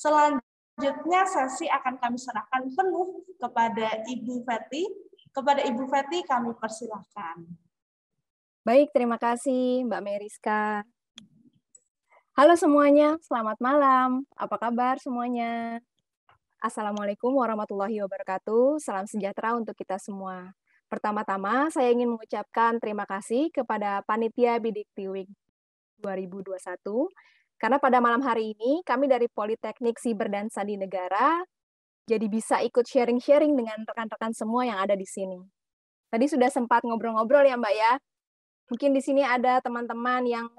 Selanjutnya sesi akan kami serahkan penuh kepada Ibu Fetty. Kepada Ibu Fetty kami persilahkan. Baik, terima kasih Mbak Meriska. Halo semuanya, selamat malam. Apa kabar semuanya? Assalamualaikum warahmatullahi wabarakatuh. Salam sejahtera untuk kita semua. Pertama-tama, saya ingin mengucapkan terima kasih kepada Panitia Bidikti Week 2021, karena pada malam hari ini kami dari Politeknik Siber dan Sandi Negara jadi bisa ikut sharing-sharing dengan rekan-rekan semua yang ada di sini. Tadi sudah sempat ngobrol-ngobrol ya Mbak ya. Mungkin di sini ada teman-teman yang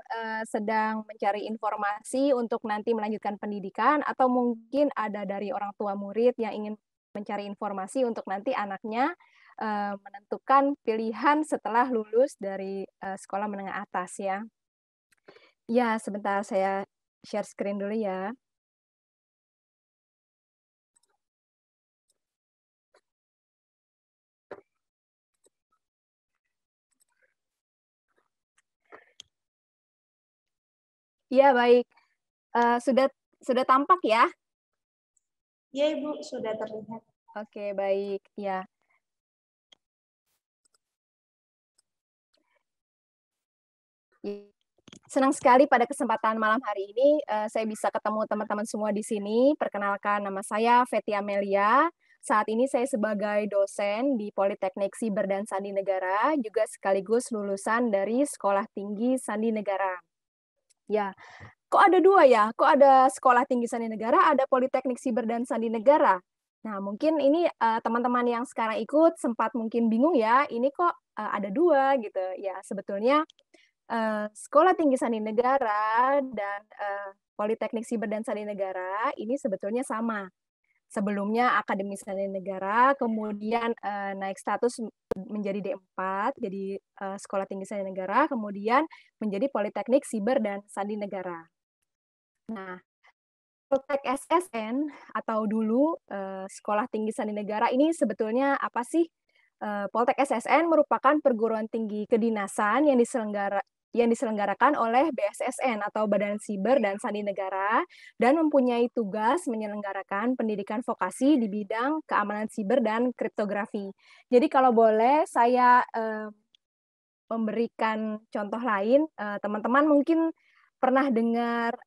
sedang mencari informasi untuk nanti melanjutkan pendidikan, atau mungkin ada dari orang tua murid yang ingin mencari informasi untuk nanti anaknya menentukan pilihan setelah lulus dari sekolah menengah atas ya. Ya, sebentar saya share screen dulu ya. Iya, baik. Sudah tampak ya? Ya, Ibu, sudah terlihat. Oke, baik. Ya. Senang sekali pada kesempatan malam hari ini saya bisa ketemu teman-teman semua di sini. Perkenalkan, nama saya Fetty Amelia. Saat ini saya sebagai dosen di Politeknik Siber dan Sandi Negara, juga sekaligus lulusan dari Sekolah Tinggi Sandi Negara. Ya, kok ada dua ya? Kok ada Sekolah Tinggi Sandi Negara, ada Politeknik Siber dan Sandi Negara? Nah, mungkin ini teman-teman yang sekarang ikut sempat mungkin bingung ya, ini kok ada dua gitu. Ya, sebetulnya Sekolah Tinggi Sandi Negara dan Politeknik Siber dan Sandi Negara ini sebetulnya sama. Sebelumnya Akademi Sandi Negara, kemudian naik status menjadi D4, jadi Sekolah Tinggi Sandi Negara, kemudian menjadi Politeknik Siber dan Sandi Negara. Nah, Poltek SSN atau dulu Sekolah Tinggi Sandi Negara ini sebetulnya apa sih? Poltek SSN merupakan perguruan tinggi kedinasan yang diselenggarakan oleh BSSN atau Badan Siber dan Sandi Negara, dan mempunyai tugas menyelenggarakan pendidikan vokasi di bidang keamanan siber dan kriptografi. Jadi kalau boleh saya memberikan contoh lain, teman-teman mungkin pernah dengar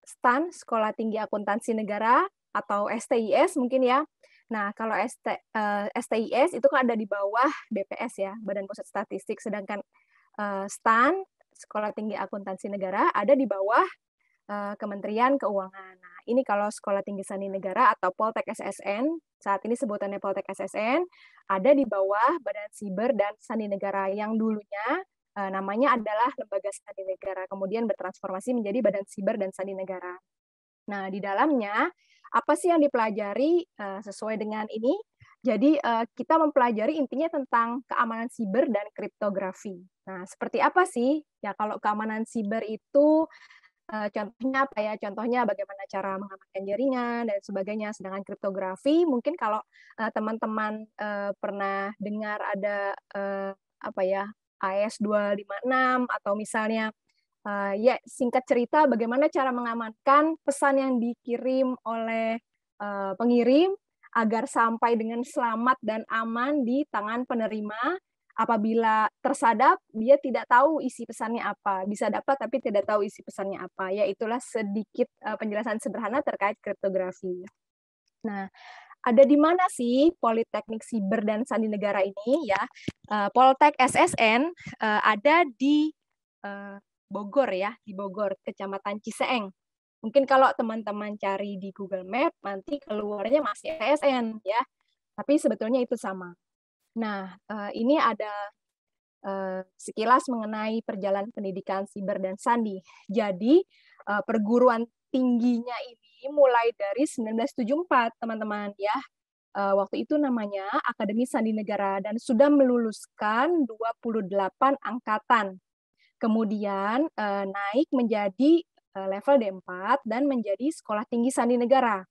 STAN, Sekolah Tinggi Akuntansi Negara, atau STIS mungkin ya. Nah, kalau STIS itu kan ada di bawah BPS ya, Badan Pusat Statistik, sedangkan STAN, Sekolah Tinggi Akuntansi Negara, ada di bawah Kementerian Keuangan. Nah, ini kalau Sekolah Tinggi Sandi Negara atau Poltek SSN, saat ini sebutannya Poltek SSN, ada di bawah Badan Siber dan Sandi Negara yang dulunya namanya adalah Lembaga Sandi Negara, kemudian bertransformasi menjadi Badan Siber dan Sandi Negara. Nah, di dalamnya apa sih yang dipelajari sesuai dengan ini? Jadi kita mempelajari intinya tentang keamanan siber dan kriptografi. Nah, seperti apa sih? Ya, kalau keamanan siber itu contohnya apa ya? Contohnya bagaimana cara mengamankan jaringan dan sebagainya. Sedangkan kriptografi, mungkin kalau teman-teman pernah dengar ada apa ya, AES 256 atau misalnya ya, singkat cerita bagaimana cara mengamankan pesan yang dikirim oleh pengirim agar sampai dengan selamat dan aman di tangan penerima. Apabila tersadap, dia tidak tahu isi pesannya apa. Bisa dapat tapi tidak tahu isi pesannya apa. Ya, itulah sedikit penjelasan sederhana terkait kriptografi. Nah, ada di mana sih Politeknik Siber dan Sandi Negara ini ya? Poltek SSN ada di Bogor ya, di Bogor, Kecamatan Ciseeng. Mungkin kalau teman-teman cari di Google Map, nanti keluarnya masih SSN ya, tapi sebetulnya itu sama. Nah, ini ada sekilas mengenai perjalanan pendidikan siber dan sandi. Jadi, perguruan tingginya ini mulai dari 1974, teman-teman ya. Waktu itu namanya Akademi Sandi Negara dan sudah meluluskan 28 angkatan. Kemudian naik menjadi level D4 dan menjadi Sekolah Tinggi Sandi Negara.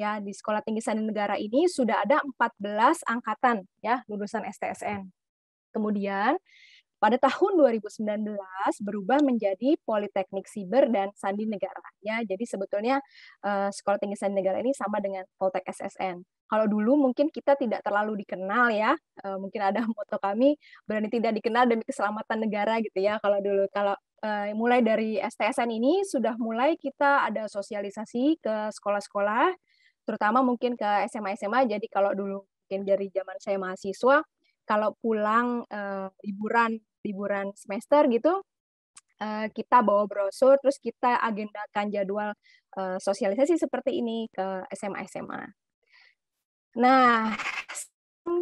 Ya, di Sekolah Tinggi Sandi Negara ini sudah ada 14 angkatan ya lulusan STSN. Kemudian pada tahun 2019 berubah menjadi Politeknik Siber dan Sandi Negara. Ya, jadi sebetulnya Sekolah Tinggi Sandi Negara ini sama dengan Poltek SSN. Kalau dulu mungkin kita tidak terlalu dikenal ya, mungkin ada moto kami berani tidak dikenal demi keselamatan negara gitu ya. Kalau dulu, kalau mulai dari STSN ini sudah mulai kita ada sosialisasi ke sekolah-sekolah, terutama mungkin ke SMA-SMA. Jadi kalau dulu mungkin dari zaman saya mahasiswa, kalau pulang liburan semester gitu, kita bawa brosur, terus kita agendakan jadwal sosialisasi seperti ini ke SMA-SMA. Nah,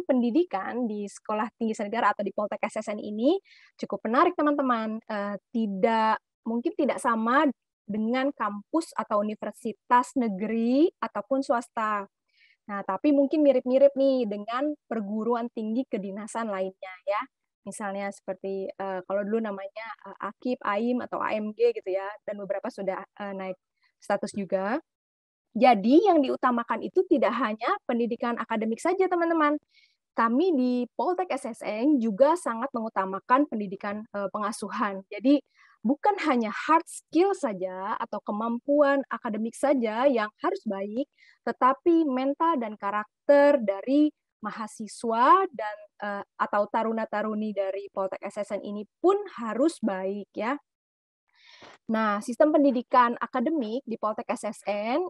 pendidikan di Sekolah Tinggi Sandi Negara atau di Poltek SSN ini cukup menarik, teman-teman. Mungkin tidak sama dengan kampus atau universitas negeri ataupun swasta. Nah, tapi mungkin mirip-mirip nih dengan perguruan tinggi kedinasan lainnya ya. Misalnya seperti kalau dulu namanya AKIP, AIM atau AMG gitu ya, dan beberapa sudah naik status juga. Jadi yang diutamakan itu tidak hanya pendidikan akademik saja, teman-teman. Kami di Poltek SSN juga sangat mengutamakan pendidikan pengasuhan. Jadi bukan hanya hard skill saja atau kemampuan akademik saja yang harus baik, tetapi mental dan karakter dari mahasiswa dan atau taruna-taruni dari Poltek SSN ini pun harus baik ya. Nah, sistem pendidikan akademik di Poltek SSN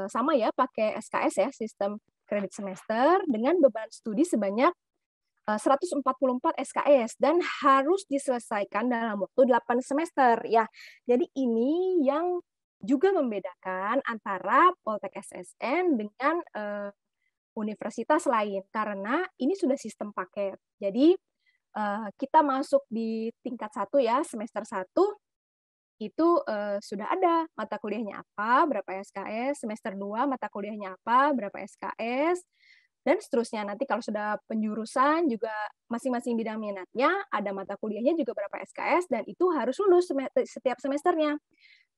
sama ya, pakai SKS ya, sistem kredit semester dengan beban studi sebanyak 144 SKS dan harus diselesaikan dalam waktu 8 semester ya. Jadi ini yang juga membedakan antara Poltek SSN dengan universitas lain karena ini sudah sistem paket. Jadi kita masuk di tingkat 1 ya, semester 1 itu sudah ada mata kuliahnya apa, berapa SKS, semester 2 mata kuliahnya apa, berapa SKS, dan seterusnya. Nanti kalau sudah penjurusan juga masing-masing bidang minatnya, ada mata kuliahnya juga berapa SKS, dan itu harus lulus setiap semesternya.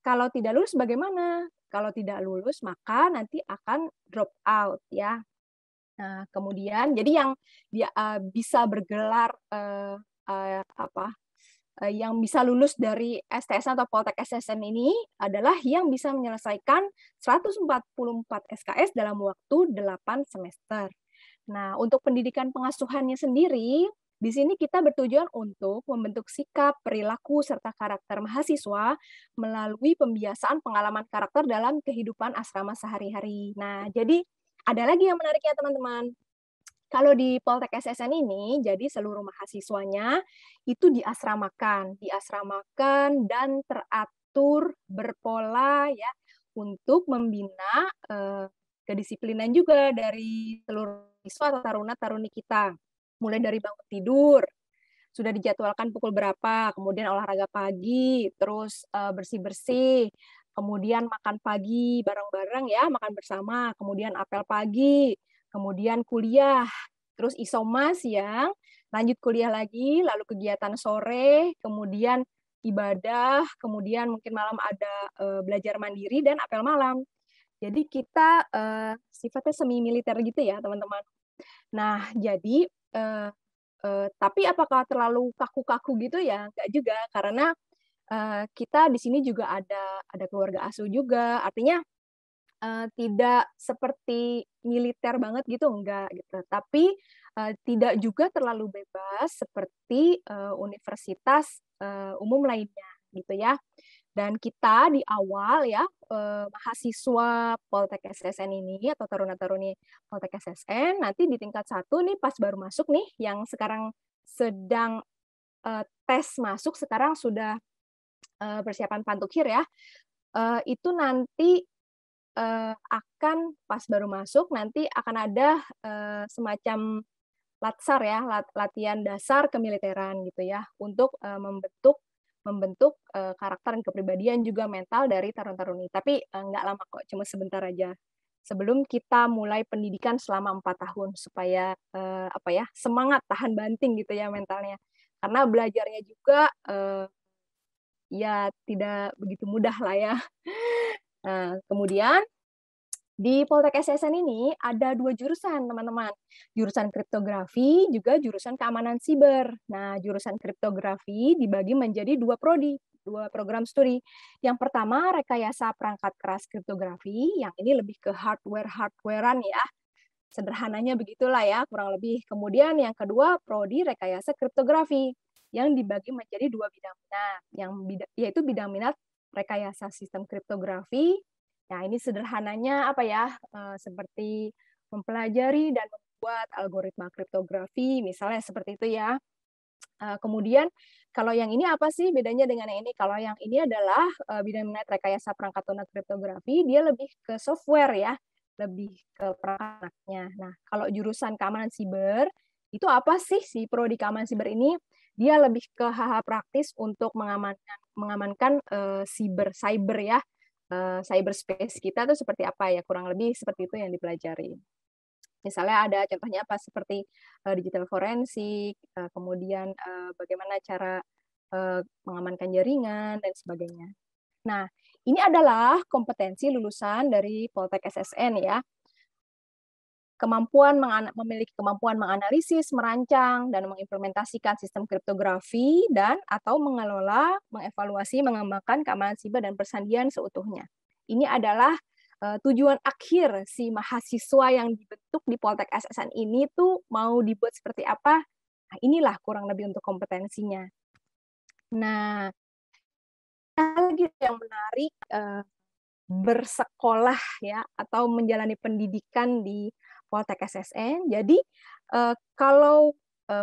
Kalau tidak lulus bagaimana? Kalau tidak lulus maka nanti akan drop out ya. Nah, kemudian jadi yang dia bisa bergelar yang bisa lulus dari STSN atau Poltek SSN ini adalah yang bisa menyelesaikan 144 SKS dalam waktu 8 semester. Nah, untuk pendidikan pengasuhannya sendiri, di sini kita bertujuan untuk membentuk sikap, perilaku, serta karakter mahasiswa melalui pembiasaan pengalaman karakter dalam kehidupan asrama sehari-hari. Nah, jadi ada lagi yang menariknya, teman-teman. Kalau di Poltek SSN ini, jadi seluruh mahasiswanya itu diasramakan dan teratur berpola ya untuk membina kedisiplinan juga dari seluruh siswa atau taruna-taruni kita. Mulai dari bangun tidur, sudah dijadwalkan pukul berapa, kemudian olahraga pagi, terus bersih-bersih, kemudian makan pagi bareng-bareng ya, makan bersama, kemudian apel pagi, kemudian kuliah, terus isoma siang, lanjut kuliah lagi, lalu kegiatan sore, kemudian ibadah, kemudian mungkin malam ada belajar mandiri dan apel malam. Jadi kita sifatnya semi militer gitu ya, teman-teman. Nah, jadi tapi apakah terlalu kaku-kaku gitu ya? Enggak juga, karena kita di sini juga ada keluarga asuh juga, artinya tidak seperti militer banget gitu, enggak gitu. Tapi tidak juga terlalu bebas seperti universitas umum lainnya gitu ya. Dan kita di awal ya mahasiswa Poltek SSN ini atau taruna-taruni Poltek SSN nanti di tingkat 1 nih pas baru masuk nih yang sekarang sedang tes masuk, sekarang sudah persiapan pantukhir ya. Itu nanti akan pas baru masuk nanti akan ada semacam latsar ya, latihan dasar kemiliteran gitu ya, untuk membentuk karakter dan kepribadian juga mental dari tarun-taruni. Tapi nggak lama kok, cuma sebentar aja. Sebelum kita mulai pendidikan selama 4 tahun supaya semangat tahan banting gitu ya mentalnya. Karena belajarnya juga ya tidak begitu mudah lah ya. Nah, kemudian Di Poltek SSN ini ada 2 jurusan, teman-teman. Jurusan kriptografi, juga jurusan keamanan siber. Nah, jurusan kriptografi dibagi menjadi 2 prodi, 2 program studi. Yang pertama, rekayasa perangkat keras kriptografi, yang ini lebih ke hardware-hardwarean ya. Sederhananya begitulah ya, kurang lebih. Kemudian yang kedua, prodi rekayasa kriptografi, yang dibagi menjadi 2 bidang minat, yaitu bidang minat rekayasa sistem kriptografi. Nah, ini sederhananya apa ya? Seperti mempelajari dan membuat algoritma kriptografi, misalnya seperti itu ya. Kemudian kalau yang ini apa sih bedanya dengan yang ini? Kalau yang ini adalah bidang minat rekayasa perangkat lunak kriptografi, dia lebih ke software ya, lebih ke perangkatnya. Nah, kalau jurusan keamanan siber, itu apa sih si prodi keamanan siber ini? Dia lebih ke hal-hal praktis untuk mengamankan cyber ya, cyberspace kita tuh seperti apa ya, kurang lebih seperti itu yang dipelajari. Misalnya ada contohnya apa seperti digital forensik, kemudian bagaimana cara mengamankan jaringan dan sebagainya. Nah, ini adalah kompetensi lulusan dari Poltek SSN ya. Memiliki kemampuan menganalisis, merancang, dan mengimplementasikan sistem kriptografi dan atau mengelola, mengevaluasi, mengembangkan keamanan siber dan persandian seutuhnya. Ini adalah tujuan akhir si mahasiswa yang dibentuk di Poltek SSN ini tuh mau dibuat seperti apa. Nah, inilah kurang lebih untuk kompetensinya. Nah, lagi yang menarik bersekolah ya atau menjalani pendidikan di Poltek SSN. Jadi kalau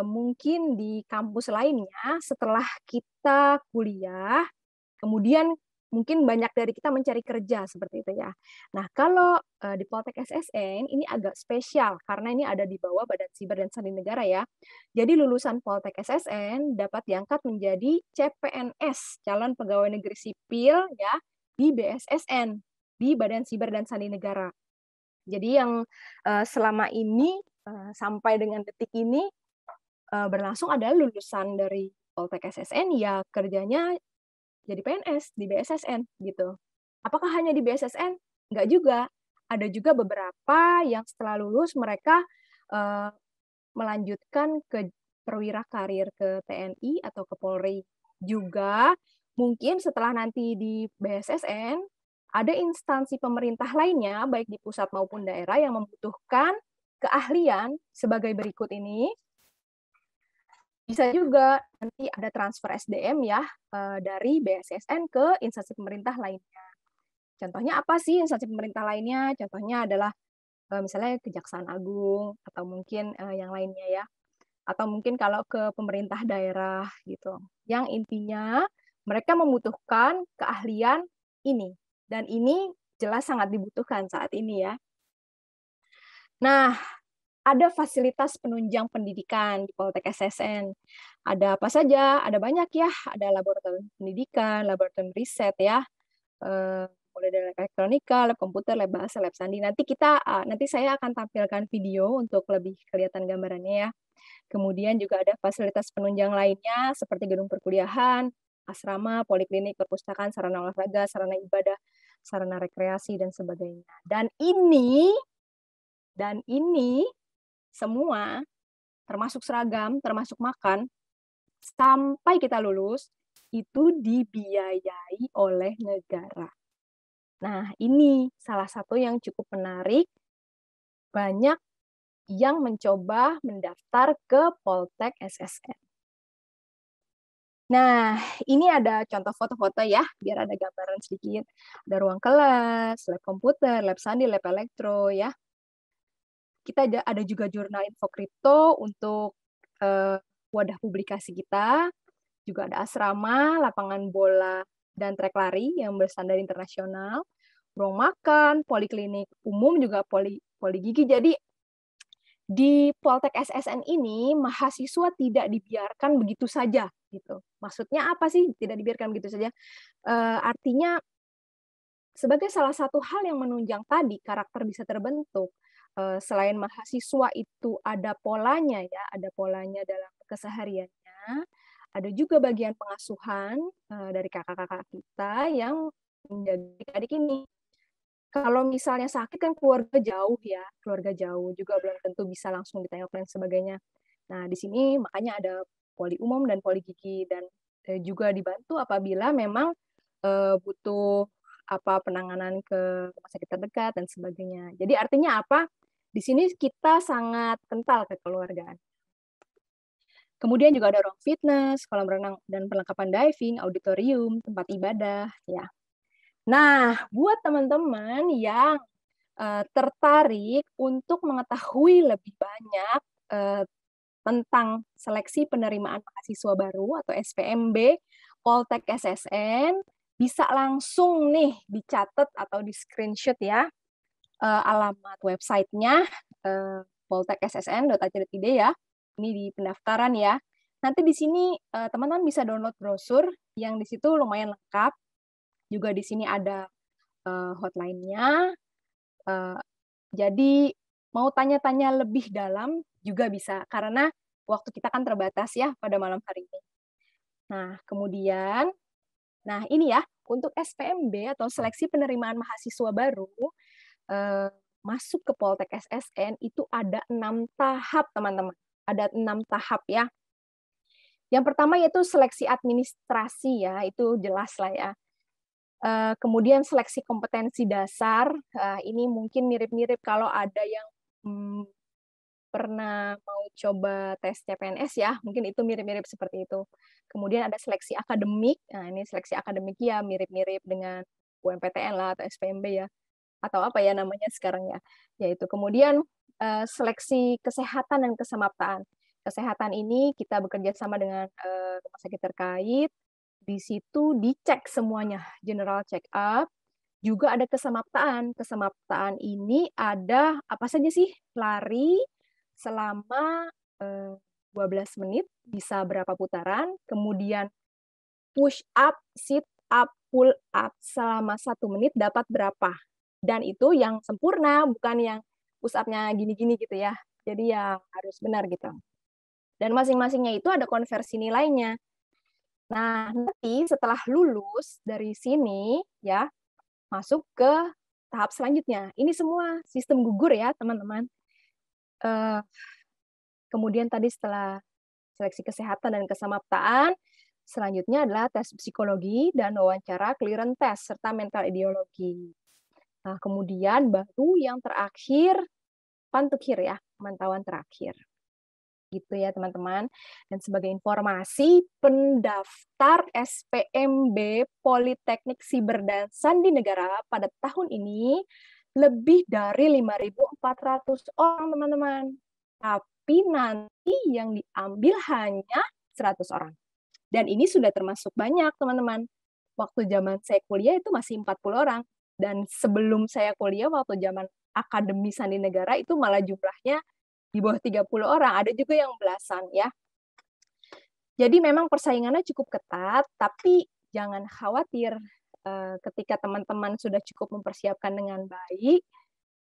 mungkin di kampus lainnya setelah kita kuliah, kemudian mungkin banyak dari kita mencari kerja seperti itu ya. Nah, kalau di Poltek SSN ini agak spesial karena ini ada di bawah Badan Siber dan Sandi Negara ya. Jadi lulusan Poltek SSN dapat diangkat menjadi CPNS, calon pegawai negeri sipil ya, di BSSN, di Badan Siber dan Sandi Negara. Jadi yang selama ini sampai dengan detik ini berlangsung adalah lulusan dari Poltek SSN ya kerjanya jadi PNS di BSSN gitu. Apakah hanya di BSSN? Enggak juga. Ada juga beberapa yang setelah lulus mereka melanjutkan ke perwira karir ke TNI atau ke Polri. Juga mungkin setelah nanti di BSSN ada instansi pemerintah lainnya baik di pusat maupun daerah yang membutuhkan keahlian sebagai berikut ini. Bisa juga nanti ada transfer SDM ya dari BSSN ke instansi pemerintah lainnya. Contohnya apa sih instansi pemerintah lainnya? Contohnya adalah misalnya Kejaksaan Agung atau mungkin yang lainnya ya. Atau mungkin kalau ke pemerintah daerah gitu. Yang intinya mereka membutuhkan keahlian ini. Dan ini jelas sangat dibutuhkan saat ini ya. Nah, ada fasilitas penunjang pendidikan di Poltek SSN. Ada apa saja? Ada banyak ya. Ada laboratorium pendidikan, laboratorium riset ya. Mulai dari lab elektronika, lab komputer, lab bahasa, lab sandi. Nanti saya akan tampilkan video untuk lebih kelihatan gambarannya ya. Kemudian juga ada fasilitas penunjang lainnya seperti gedung perkuliahan, asrama, poliklinik, perpustakaan, sarana olahraga, sarana ibadah, sarana rekreasi dan sebagainya. Dan ini semua termasuk seragam, termasuk makan, sampai kita lulus, itu dibiayai oleh negara. Nah, ini salah satu yang cukup menarik. Banyak yang mencoba mendaftar ke Poltek SSN. Nah, ini ada contoh foto-foto ya, biar ada gambaran sedikit. Ada ruang kelas, lab komputer, lab sandi, lab elektro ya. Kita ada juga jurnal info kripto untuk wadah publikasi kita. Juga ada asrama, lapangan bola, dan trek lari yang berstandar internasional. Ruang makan, poliklinik umum, juga poli gigi. Jadi di Poltek SSN ini mahasiswa tidak dibiarkan begitu saja gitu. Maksudnya apa sih tidak dibiarkan begitu saja? Artinya sebagai salah satu hal yang menunjang tadi karakter bisa terbentuk. Selain mahasiswa itu ada polanya ya, ada polanya dalam kesehariannya, ada juga bagian pengasuhan dari kakak-kakak kita yang menjadi adik ini. Kalau misalnya sakit kan keluarga jauh ya, keluarga jauh juga belum tentu bisa langsung ditengok dan sebagainya. Nah, di sini makanya ada poli umum dan poli gigi, dan juga dibantu apabila memang butuh penanganan ke rumah sakit terdekat dan sebagainya. Jadi artinya apa? Di sini kita sangat kental kekeluargaan. Kemudian juga ada ruang fitness, kolam renang dan perlengkapan diving, auditorium, tempat ibadah, ya. Nah, buat teman-teman yang tertarik untuk mengetahui lebih banyak tentang seleksi penerimaan mahasiswa baru atau SPMB Poltek SSN, bisa langsung nih dicatat atau di screenshot ya alamat websitenya poltekssn.ac.id ya. Ini di pendaftaran ya. Nanti di sini teman-teman bisa download brosur yang di situ lumayan lengkap. Juga di sini ada hotline-nya. Jadi mau tanya-tanya lebih dalam juga bisa, karena waktu kita kan terbatas ya pada malam hari ini. Nah, kemudian, ini ya, untuk SPMB atau seleksi penerimaan mahasiswa baru, masuk ke Poltek SSN itu ada 6 tahap, teman-teman. Ada 6 tahap ya. Yang pertama yaitu seleksi administrasi ya, itu jelas lah ya. Kemudian seleksi kompetensi dasar, ini mungkin mirip-mirip kalau ada yang pernah mau coba tes CPNS ya, mungkin itu mirip-mirip seperti itu. Kemudian ada seleksi akademik, nah ini seleksi akademik ya mirip-mirip dengan UMPTN lah atau SPMB ya, atau apa ya namanya sekarang ya, yaitu kemudian seleksi kesehatan dan kesemaptaan. Kesehatan ini kita bekerja sama dengan rumah sakit terkait, di situ dicek semuanya, general check up, juga ada kesemaptaan. Kesemaptaan ini ada apa saja sih? Lari selama 12 menit, bisa berapa putaran, kemudian push up, sit up, pull up selama 1 menit dapat berapa. Dan itu yang sempurna, bukan yang push up-nya gini-gini gitu ya. Jadi ya harus benar gitu. Dan masing-masingnya itu ada konversi nilainya. Nah, nanti setelah lulus dari sini ya, masuk ke tahap selanjutnya. Ini semua sistem gugur ya, teman-teman. Kemudian tadi setelah seleksi kesehatan dan kesemaptaan, selanjutnya adalah tes psikologi dan wawancara clearance test, serta mental ideologi. Nah, kemudian baru yang terakhir, pantukhir ya, pemantauan terakhir. Gitu ya teman-teman. Dan sebagai informasi, pendaftar SPMB Politeknik Siber dan Sandi Negara pada tahun ini lebih dari 5.400 orang teman-teman. Tapi nanti yang diambil hanya 100 orang. Dan ini sudah termasuk banyak teman-teman. Waktu zaman saya kuliah itu masih 40 orang. Dan sebelum saya kuliah waktu zaman Akademi Sandi Negara itu malah jumlahnya di bawah 30 orang, ada juga yang belasan ya. Jadi memang persaingannya cukup ketat, tapi jangan khawatir ketika teman-teman sudah cukup mempersiapkan dengan baik,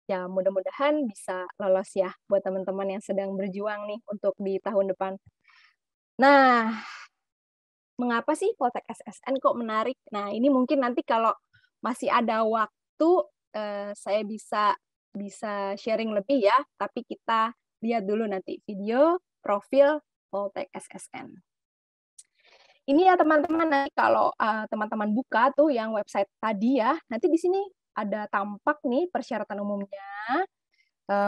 ya mudah-mudahan bisa lolos ya buat teman-teman yang sedang berjuang nih untuk di tahun depan. Nah, mengapa sih Poltek SSN kok menarik? Nah, ini mungkin nanti kalau masih ada waktu saya bisa sharing lebih ya, tapi kita lihat dulu nanti video profil Poltek SSN. Ini ya teman-teman, nanti kalau teman-teman buka tuh yang website tadi ya, nanti di sini ada tampak nih persyaratan umumnya,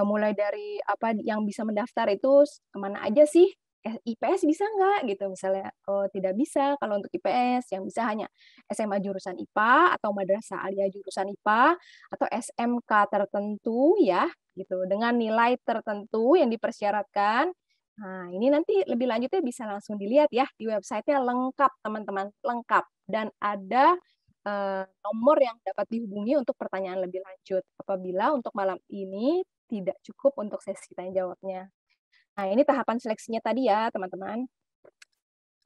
mulai dari apa yang bisa mendaftar itu kemana aja sih, IPS bisa nggak gitu misalnya, oh tidak bisa kalau untuk IPS, yang bisa hanya SMA jurusan IPA atau madrasah aliyah jurusan IPA atau SMK tertentu ya gitu dengan nilai tertentu yang dipersyaratkan. Nah, ini nanti lebih lanjutnya bisa langsung dilihat ya di website-nya, lengkap teman-teman, lengkap, dan ada nomor yang dapat dihubungi untuk pertanyaan lebih lanjut apabila untuk malam ini tidak cukup untuk sesi tanya jawabnya. Nah, ini tahapan seleksinya tadi ya, teman-teman.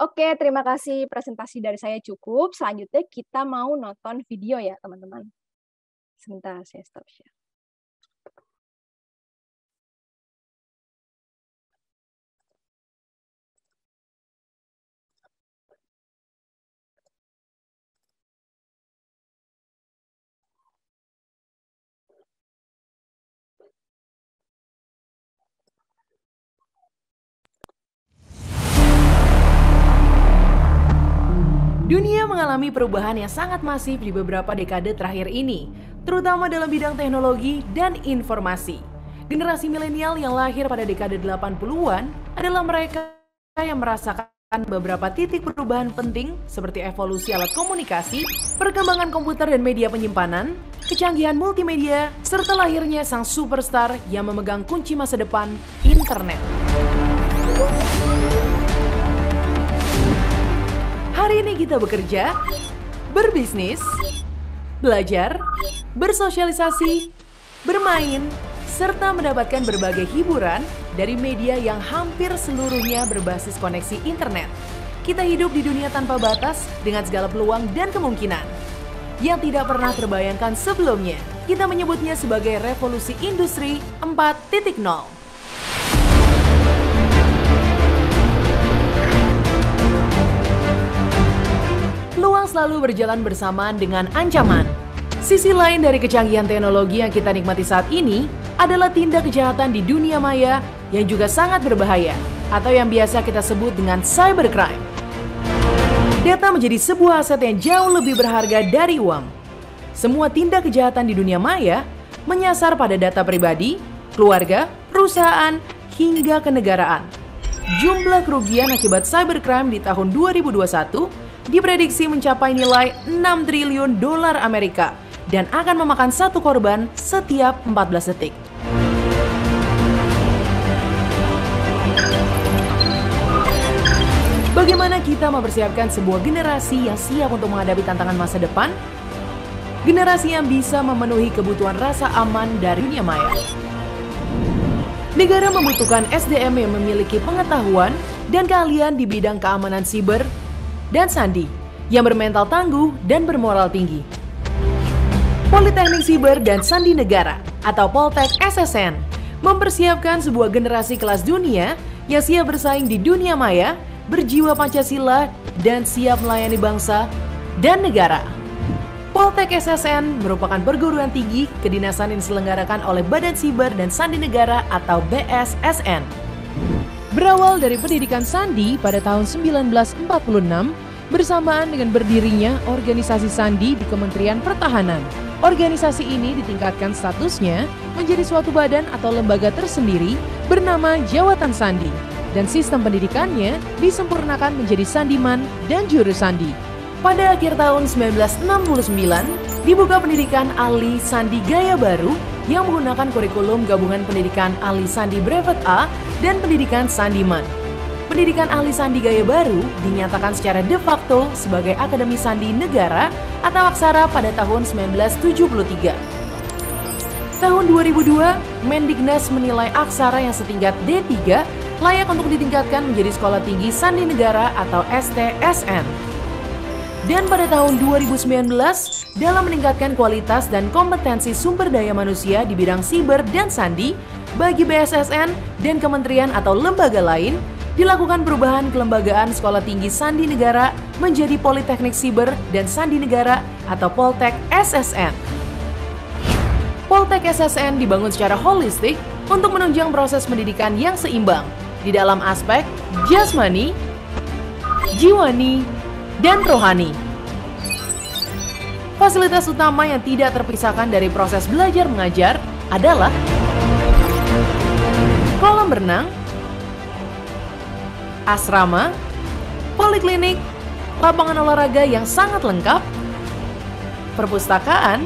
Oke, terima kasih, presentasi dari saya cukup. Selanjutnya kita mau nonton video ya, teman-teman. Sebentar, saya stop share. Dunia mengalami perubahan yang sangat masif di beberapa dekade terakhir ini, terutama dalam bidang teknologi dan informasi. Generasi milenial yang lahir pada dekade 80-an adalah mereka yang merasakan beberapa titik perubahan penting seperti evolusi alat komunikasi, perkembangan komputer dan media penyimpanan, kecanggihan multimedia, serta lahirnya sang superstar yang memegang kunci masa depan, internet. Hari ini kita bekerja, berbisnis, belajar, bersosialisasi, bermain, serta mendapatkan berbagai hiburan dari media yang hampir seluruhnya berbasis koneksi internet. Kita hidup di dunia tanpa batas dengan segala peluang dan kemungkinan yang tidak pernah terbayangkan sebelumnya. Kita menyebutnya sebagai revolusi industri 4.0. Peluang selalu berjalan bersamaan dengan ancaman. Sisi lain dari kecanggihan teknologi yang kita nikmati saat ini adalah tindak kejahatan di dunia maya yang juga sangat berbahaya, atau yang biasa kita sebut dengan cybercrime. Data menjadi sebuah aset yang jauh lebih berharga dari uang. Semua tindak kejahatan di dunia maya menyasar pada data pribadi, keluarga, perusahaan, hingga kenegaraan. Jumlah kerugian akibat cybercrime di tahun 2021 diprediksi mencapai nilai 6 triliun dolar Amerika dan akan memakan satu korban setiap 14 detik. Bagaimana kita mempersiapkan sebuah generasi yang siap untuk menghadapi tantangan masa depan? Generasi yang bisa memenuhi kebutuhan rasa aman dari dunia maya. Negara membutuhkan SDM yang memiliki pengetahuan dan keahlian di bidang keamanan siber dan sandi yang bermental tangguh dan bermoral tinggi. Politeknik Siber dan Sandi Negara atau Poltek SSN mempersiapkan sebuah generasi kelas dunia yang siap bersaing di dunia maya, berjiwa Pancasila, dan siap melayani bangsa dan negara. Poltek SSN merupakan perguruan tinggi kedinasan yang diselenggarakan oleh Badan Siber dan Sandi Negara atau BSSN. Berawal dari pendidikan sandi pada tahun 1946, bersamaan dengan berdirinya organisasi sandi di Kementerian Pertahanan. Organisasi ini ditingkatkan statusnya menjadi suatu badan atau lembaga tersendiri bernama Jawatan Sandi, dan sistem pendidikannya disempurnakan menjadi sandiman dan juru sandi. Pada akhir tahun 1969, dibuka pendidikan ahli sandi gaya baru yang menggunakan kurikulum gabungan pendidikan ahli sandi brevet A dan pendidikan sandiman. Pendidikan ahli sandi gaya baru dinyatakan secara de facto sebagai Akademi Sandi Negara atau Aksara pada tahun 1973. Tahun 2002, Mendiknas menilai Aksara yang setingkat D3 layak untuk ditingkatkan menjadi Sekolah Tinggi Sandi Negara atau STSN. Dan pada tahun 2019, dalam meningkatkan kualitas dan kompetensi sumber daya manusia di bidang siber dan sandi bagi BSSN dan kementerian atau lembaga lain, dilakukan perubahan kelembagaan Sekolah Tinggi Sandi Negara menjadi Politeknik Siber dan Sandi Negara atau Poltek SSN. Poltek SSN dibangun secara holistik untuk menunjang proses pendidikan yang seimbang di dalam aspek jasmani, jiwani, dan rohani. Fasilitas utama yang tidak terpisahkan dari proses belajar mengajar adalah kolam renang, asrama, poliklinik, lapangan olahraga yang sangat lengkap, perpustakaan,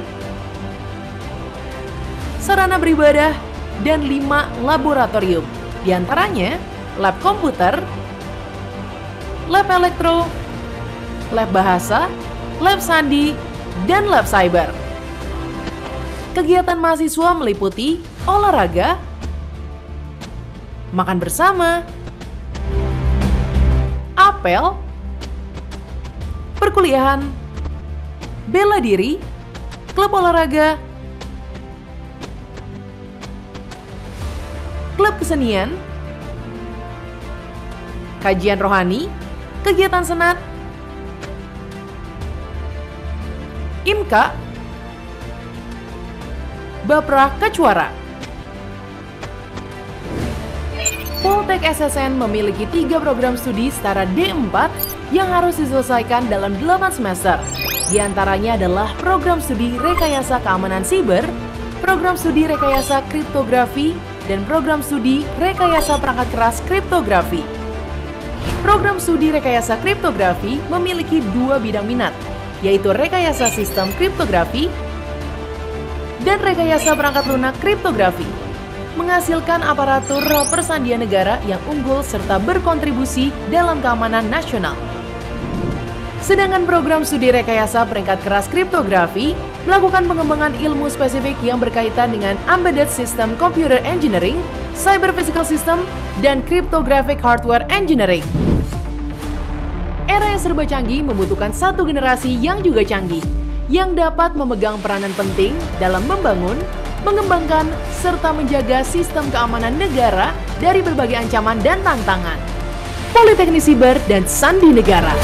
sarana beribadah, dan 5 laboratorium. Di antaranya lab komputer, lab elektro, lab bahasa, lab sandi, dan lab cyber. Kegiatan mahasiswa meliputi olahraga, makan bersama, apel, perkuliahan, bela diri, klub olahraga, klub kesenian, kajian rohani, kegiatan senat, IMKA, Bapra Kecuara. Poltek SSN memiliki 3 program studi setara D4 yang harus diselesaikan dalam 8 semester. Di antaranya adalah program studi Rekayasa Keamanan Siber, program studi Rekayasa Kriptografi, dan program studi Rekayasa Perangkat Keras Kriptografi. Program studi Rekayasa Kriptografi memiliki 2 bidang minat, yaitu Rekayasa Sistem Kriptografi dan Rekayasa Perangkat Lunak Kriptografi, menghasilkan aparatur persandian negara yang unggul serta berkontribusi dalam keamanan nasional. Sedangkan program studi Rekayasa Perangkat Keras Kriptografi melakukan pengembangan ilmu spesifik yang berkaitan dengan Embedded System Computer Engineering, Cyber Physical System, dan Cryptographic Hardware Engineering. Era yang serba canggih membutuhkan satu generasi yang juga canggih, yang dapat memegang peranan penting dalam membangun, mengembangkan, serta menjaga sistem keamanan negara dari berbagai ancaman dan tantangan. Politeknik Siber dan Sandi Negara.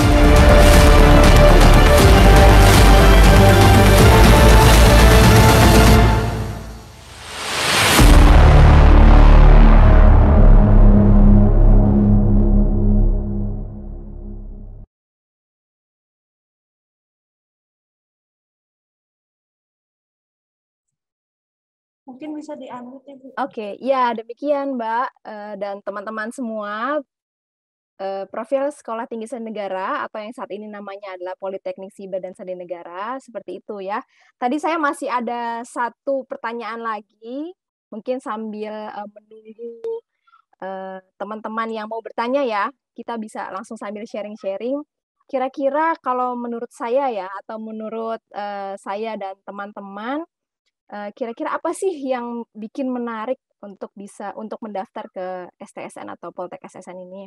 Mungkin bisa di-unmute, Ibu. Oke, ya demikian Mbak dan teman-teman semua. Profil Sekolah Tinggi Sandi Negara atau yang saat ini namanya adalah Politeknik Siber dan Sandi Negara, seperti itu ya. Tadi saya masih ada satu pertanyaan lagi, mungkin sambil menunggu teman-teman yang mau bertanya ya, kita bisa langsung sambil sharing-sharing. Kira-kira kalau menurut saya ya, atau menurut saya dan teman-teman, kira-kira apa sih yang bikin menarik untuk mendaftar ke STSN atau Poltek SSN ini?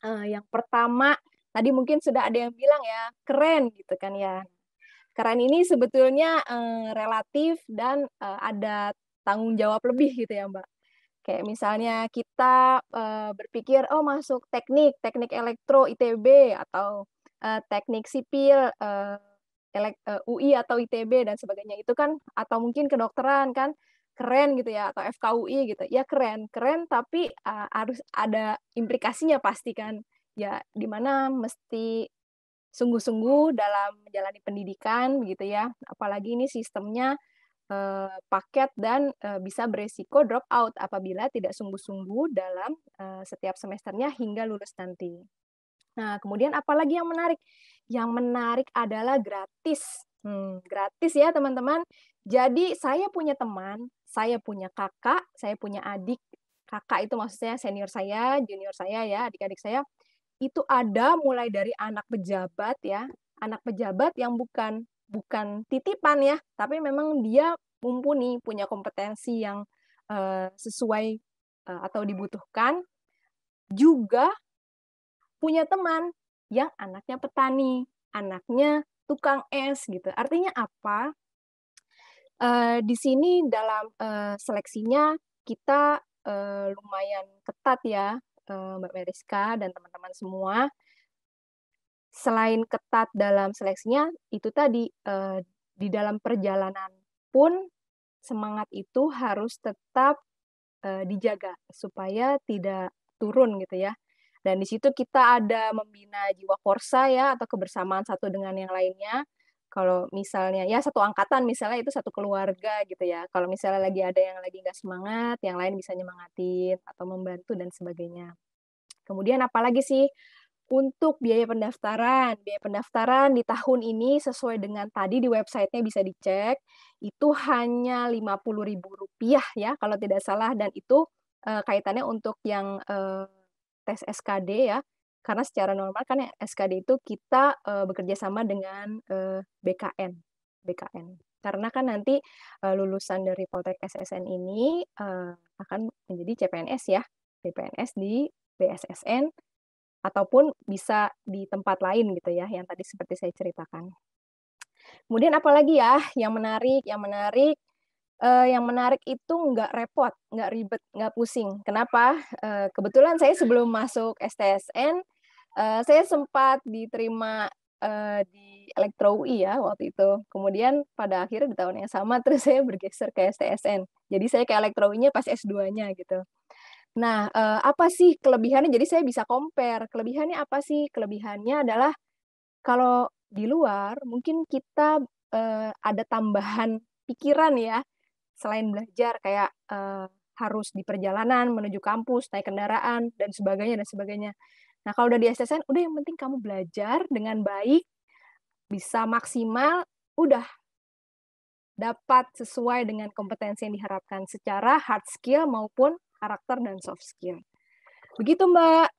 Yang pertama, tadi mungkin sudah ada yang bilang ya, keren gitu kan ya. Keren ini sebetulnya relatif dan ada tanggung jawab lebih gitu ya Mbak. Kayak misalnya kita berpikir, oh masuk teknik elektro ITB atau teknik sipil UI atau ITB dan sebagainya itu kan, atau mungkin kedokteran kan, keren gitu ya, atau FKUI gitu. Ya keren, tapi harus ada implikasinya pasti kan. Ya di mana mesti sungguh-sungguh dalam menjalani pendidikan begitu ya. Apalagi ini sistemnya paket dan bisa beresiko drop out apabila tidak sungguh-sungguh dalam setiap semesternya hingga lulus nanti. Nah, kemudian apalagi yang menarik? Yang menarik adalah gratis. Gratis ya teman-teman. Jadi saya punya teman, saya punya kakak, saya punya adik. Kakak itu maksudnya senior saya, junior saya ya, adik-adik saya. Itu ada mulai dari anak pejabat ya, anak pejabat yang bukan titipan ya, tapi memang dia mumpuni, punya kompetensi yang sesuai atau dibutuhkan. Juga punya teman yang anaknya petani, anaknya tukang es gitu. Artinya apa? Di sini dalam seleksinya kita lumayan ketat ya, Mbak Meriska dan teman-teman semua. Selain ketat dalam seleksinya, itu tadi di dalam perjalanan pun semangat itu harus tetap dijaga supaya tidak turun gitu ya. Dan di situ kita ada membina jiwa korsa ya, atau kebersamaan satu dengan yang lainnya. Kalau misalnya ya satu angkatan misalnya itu satu keluarga gitu ya. Kalau misalnya lagi ada yang lagi nggak semangat, yang lain bisa nyemangatin atau membantu dan sebagainya. Kemudian apalagi sih untuk biaya pendaftaran? Biaya pendaftaran di tahun ini sesuai dengan tadi di websitenya bisa dicek, itu hanya Rp50.000 ya kalau tidak salah, dan itu kaitannya untuk yang tes SKD ya, karena secara normal kan yang SKD itu kita bekerja sama dengan BKN. Karena kan nanti lulusan dari Poltek SSN ini akan menjadi CPNS ya, CPNS di BSSN ataupun bisa di tempat lain gitu ya, yang tadi seperti saya ceritakan. Kemudian apalagi ya yang menarik? Yang menarik itu nggak repot, nggak ribet, nggak pusing. Kenapa? Kebetulan saya sebelum masuk STSN, saya sempat diterima di Elektro UI ya waktu itu. Kemudian pada akhirnya di tahun yang sama terus saya bergeser ke STSN. Jadi saya ke Elektro UI-nya pas S2-nya gitu. Nah, apa sih kelebihannya? Jadi saya bisa compare. Kelebihannya apa sih? Kelebihannya adalah kalau di luar mungkin kita ada tambahan pikiran ya, selain belajar kayak harus di perjalanan menuju kampus, naik kendaraan dan sebagainya dan sebagainya. Nah, kalau udah di SSN, udah yang penting kamu belajar dengan baik, bisa maksimal, udah dapat sesuai dengan kompetensi yang diharapkan secara hard skill maupun karakter dan soft skill. Begitu, Mbak.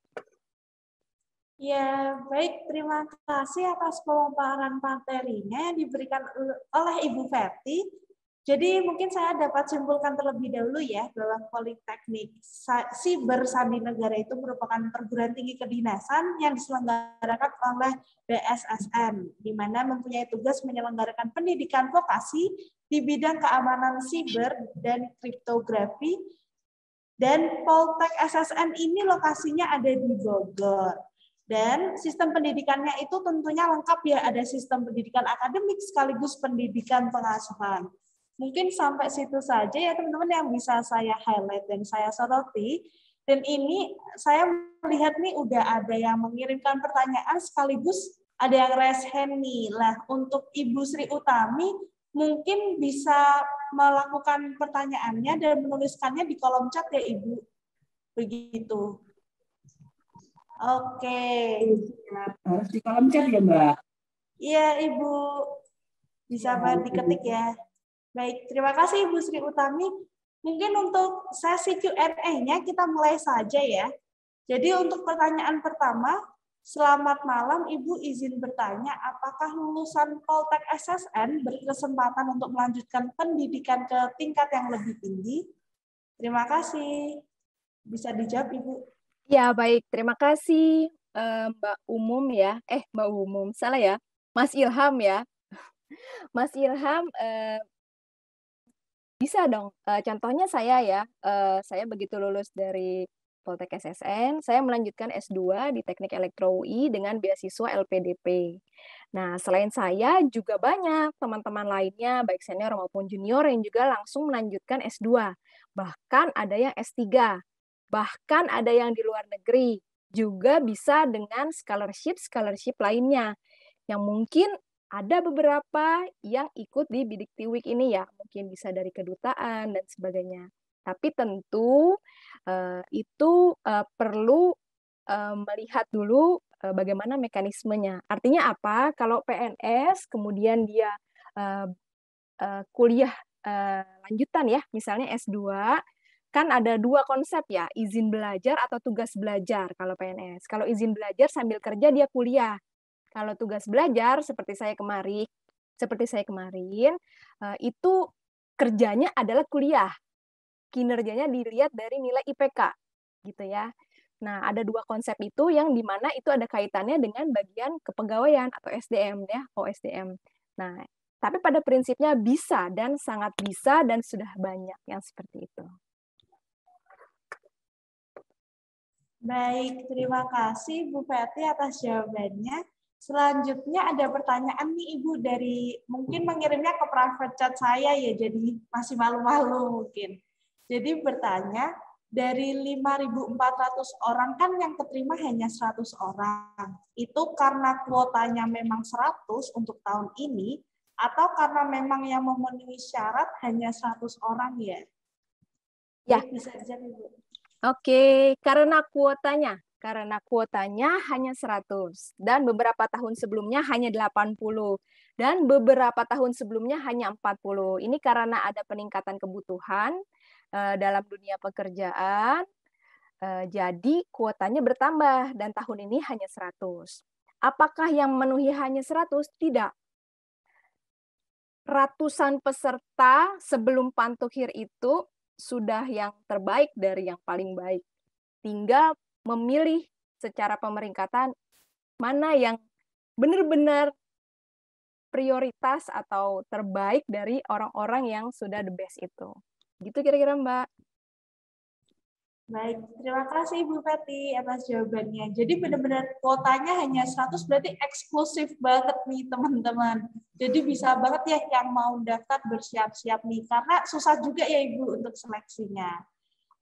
Ya, baik. Terima kasih atas pemaparan materinya yang diberikan oleh Ibu Ferti. Jadi mungkin saya dapat simpulkan terlebih dahulu ya bahwa Politeknik Siber Sandi Negara itu merupakan perguruan tinggi kedinasan yang diselenggarakan oleh BSSN, di mana mempunyai tugas menyelenggarakan pendidikan vokasi di bidang keamanan siber dan kriptografi. Dan Poltek SSN ini lokasinya ada di Bogor. Dan sistem pendidikannya itu tentunya lengkap ya, ada sistem pendidikan akademik sekaligus pendidikan pengasuhan. Mungkin sampai situ saja ya teman-teman yang bisa saya highlight dan saya soroti. Dan ini saya melihat nih udah ada yang mengirimkan pertanyaan sekaligus ada yang raise hand nih. Lah untuk Ibu Sri Utami mungkin bisa melakukan pertanyaannya dan menuliskannya di kolom chat ya Ibu. Begitu. Oke. Harus di kolom chat ya Mbak? Iya Ibu. Bisa diketik ya. Baik, terima kasih Ibu Sri Utami. Mungkin untuk sesi Q&A-nya kita mulai saja ya. Jadi untuk pertanyaan pertama, selamat malam Ibu, izin bertanya, apakah lulusan Poltek SSN berkesempatan untuk melanjutkan pendidikan ke tingkat yang lebih tinggi? Terima kasih. Bisa dijawab Ibu. Ya, baik. Terima kasih Mbak Umum ya. Mbak Umum, salah ya. Mas Ilham ya. Mas Ilham, bisa dong. Contohnya saya ya, saya begitu lulus dari Poltek SSN, saya melanjutkan S2 di Teknik Elektro UI dengan beasiswa LPDP. Nah, selain saya juga banyak teman-teman lainnya, baik senior maupun junior yang juga langsung melanjutkan S2. Bahkan ada yang S3, bahkan ada yang di luar negeri, juga bisa dengan scholarship lainnya, yang mungkin ada beberapa yang ikut di Bidik Tiwik ini ya, mungkin bisa dari kedutaan dan sebagainya. Tapi tentu itu perlu melihat dulu bagaimana mekanismenya. Artinya apa? Kalau PNS kemudian dia kuliah lanjutan ya, misalnya S2, kan ada dua konsep ya, izin belajar atau tugas belajar kalau PNS. Kalau izin belajar sambil kerja dia kuliah. Kalau tugas belajar seperti saya kemarin itu kerjanya adalah kuliah. Kinerjanya dilihat dari nilai IPK gitu ya. Nah, ada dua konsep itu yang di mana itu ada kaitannya dengan bagian kepegawaian atau SDM ya, OSDM. Nah, tapi pada prinsipnya bisa dan sangat bisa dan sudah banyak yang seperti itu. Baik, terima kasih Bu Ferti atas jawabannya. Selanjutnya ada pertanyaan nih Ibu dari mungkin mengirimnya ke private chat saya ya, jadi masih malu-malu mungkin. Jadi bertanya, dari 5.400 orang kan yang keterima hanya 100 orang. Itu karena kuotanya memang 100 untuk tahun ini, atau karena memang yang memenuhi syarat hanya 100 orang ya? Ya. Bisa dijawab Ibu. Oke, karena kuotanya hanya 100 dan beberapa tahun sebelumnya hanya 80 dan beberapa tahun sebelumnya hanya 40. Ini karena ada peningkatan kebutuhan dalam dunia pekerjaan. Jadi kuotanya bertambah dan tahun ini hanya 100. Apakah yang memenuhi hanya 100? Tidak. Ratusan peserta sebelum Pantukhir itu sudah yang terbaik dari yang paling baik. Tinggal memilih secara pemeringkatan mana yang benar-benar prioritas atau terbaik dari orang-orang yang sudah the best itu. Gitu kira-kira Mbak. Baik, terima kasih Bu Ferti atas jawabannya. Jadi benar-benar kuotanya hanya 100, berarti eksklusif banget nih teman-teman. Jadi bisa banget ya yang mau daftar bersiap-siap nih, karena susah juga ya Ibu untuk seleksinya.